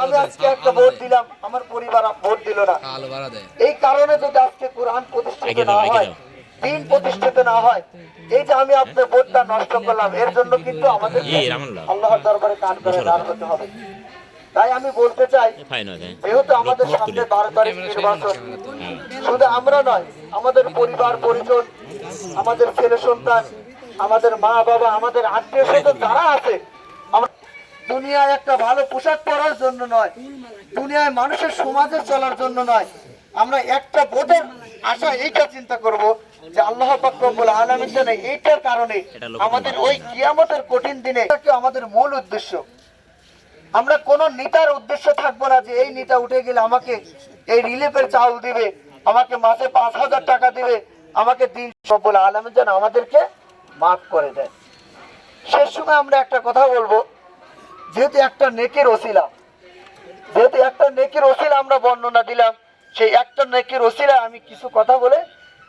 আমি আজকে একটা ভোট দিলাম, আমার পরিবার ভোট দিল না, এই কারণে যদি আজকে কোরআন প্রতিষ্ঠিত না হয়, দিন প্রতিষ্ঠিত না হয়, এই যে আমি আপনার ভোটটা নষ্ট করলাম, এর জন্য কিন্তু আমাদের আল্লাহর দরবারে কান করে দাঁড় হতে হবে। তাই আমি বলতে চাই, যেহেতু আমাদের সামনে 12 তারিখ নির্বাচন, শুধু আমরা নয়, আমাদের পরিবার পরিজন, আমাদের ছেলে সন্তান, আমাদের মা বাবা, আমাদের আত্মীয় স্বজন যারা আছে, দুনিয়ায় একটা ভালো পোশাক পরার জন্য নয়, দুনিয়ায় মানুষের সমাজে চলার জন্য নয়, আমরা একটা ভোটের আশা এইটা চিন্তা করব যে আল্লাহ পাক রব্বুল আলামিন যেন এইটার কারণে আমাদের ওই কিয়ামতের কঠিন দিনে আমাদের মূল উদ্দেশ্য, আমরা কোন নেতার উদ্দেশ্য থাকবো না যে এই নেতা উঠে গেলে আমাকে এই রিলিফের চাউল দিবে, আমাকে মাসে 5,000 টাকা দিবে, আমাকে দিন রব্বুল আলামিন যেন আমাদেরকে মাফ করে দেয়। শেষ সময় আমরা একটা কথা বলবো, যেহেতু একটা নেকির ওসিলা আমরা বর্ণনা দিলাম, সেই একটা নেকির ওসিলা আমি কিছু কথা বলে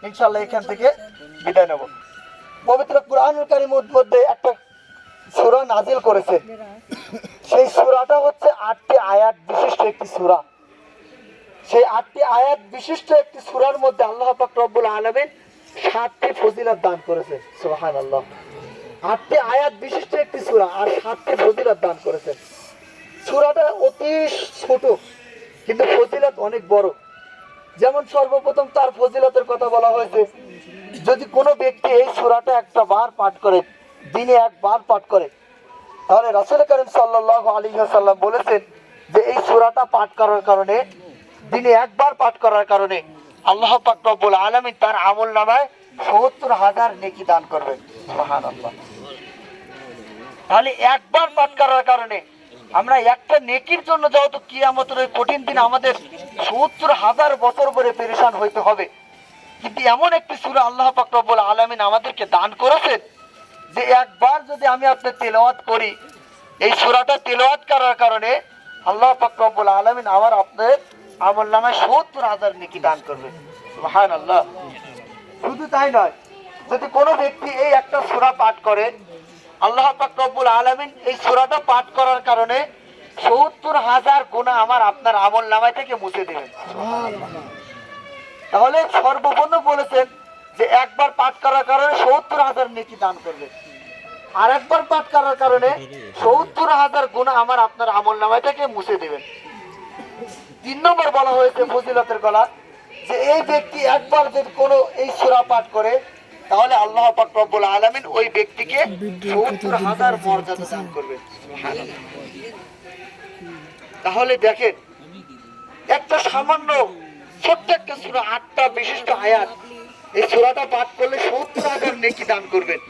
ইনশাআল্লাহ এখান থেকে বিদায় নেব। পবিত্র কুরআনুল কারীমের মধ্যে একটা সূরা নাজিল করেছে, সেই সূরাটা হচ্ছে 8টি আয়াত বিশিষ্ট একটি সূরা। সেই 8টি আয়াত বিশিষ্ট একটি সূরার মধ্যে আল্লাহ পাক রব্বুল আলামিন 7টি ফজিলত দান করেছেন। সুবহানাল্লাহ, 8টি আয়াত বিশিষ্ট একটি সূরা আর 7টি ফজিলত দান করেছেন। সূরাটা অতি ছোট কিন্তু ফজিলত অনেক বড়। যেমন সর্বপ্রথম তার ফজিলতের কথা বলা হয়েছে, যদি কোনো ব্যক্তি এই সূরাটা একটা বার পাঠ করে, দিনে একবার পাঠ করে, তাহলে রাসূল করিম সাল্লাল্লাহু আলাইহি ওয়াসাল্লাম বলেছেন যে এই সূরাটা পাঠ করার কারণে, দিনে একবার পাঠ করার কারণে আল্লাহ পাক রব্বুল আলামিন তার আমলনামায় ৭০,০০০ নেকি দান করবেন। সুবহানাল্লাহ। তাহলে একবার পাঠ করার কারণে আমরা একটা নেকির জন্য যেহেতু কিয়ামতের ওই কঠিন দিন আমাদের ৭০,০০০ বছর ধরে পেরেশান হইতে হবে, কিন্তু এমন একটি সূরা আল্লাহ পাক রব্বুল আলামিন আমাদেরকে দান করেছেন যে একবার যদি আমি আপনি তেলাওয়াত করি, এই সূরাটা তেলাওয়াত করার কারণে আল্লাহ পাক রব্বুল আলামিন আমার আপনার আমলনামায় ৭০,০০০ নেকি দান করবে। সুবহানাল্লাহ। শুধু তাই নয়, যদি কোনো ব্যক্তি এই একটা সূরা পাঠ করে, আল্লাহ পাক রব্বুল আলামিন এই সূরাটা পাঠ করার কারণে ৭০,০০০ গুনাহ আমার আপনার আমলনামায় থেকে মুছে দেবেন। তাহলে সর্বপ্রথম বলেছেন যে একবার পাঠ করার কারণে ৭০,০০০ নেকি দান করবে, আর একবার পাঠ করার কারণে ৭০,০০০ গুনাহ আমার আপনার আমলনামায় থেকে মুছে দেবেন। ৩ নম্বর বলা হয়েছে ফজিলতের গলা, যে এই ব্যক্তি একবার যদি কোনো এই সূরা পাঠ করে, তাহলে আল্লাহ পাক রব্বুল আলামিন ওই ব্যক্তিকে ৭০,০০০ মর্যাদা দান করবেন। তাহলে দেখেন, একটা সামান্য ছোট্ট একটা সূরা, 8টা বিশিষ্ট আয়াত, এই সূরাটা পাঠ করলে ৭০,০০০ নেকি দান করবেন।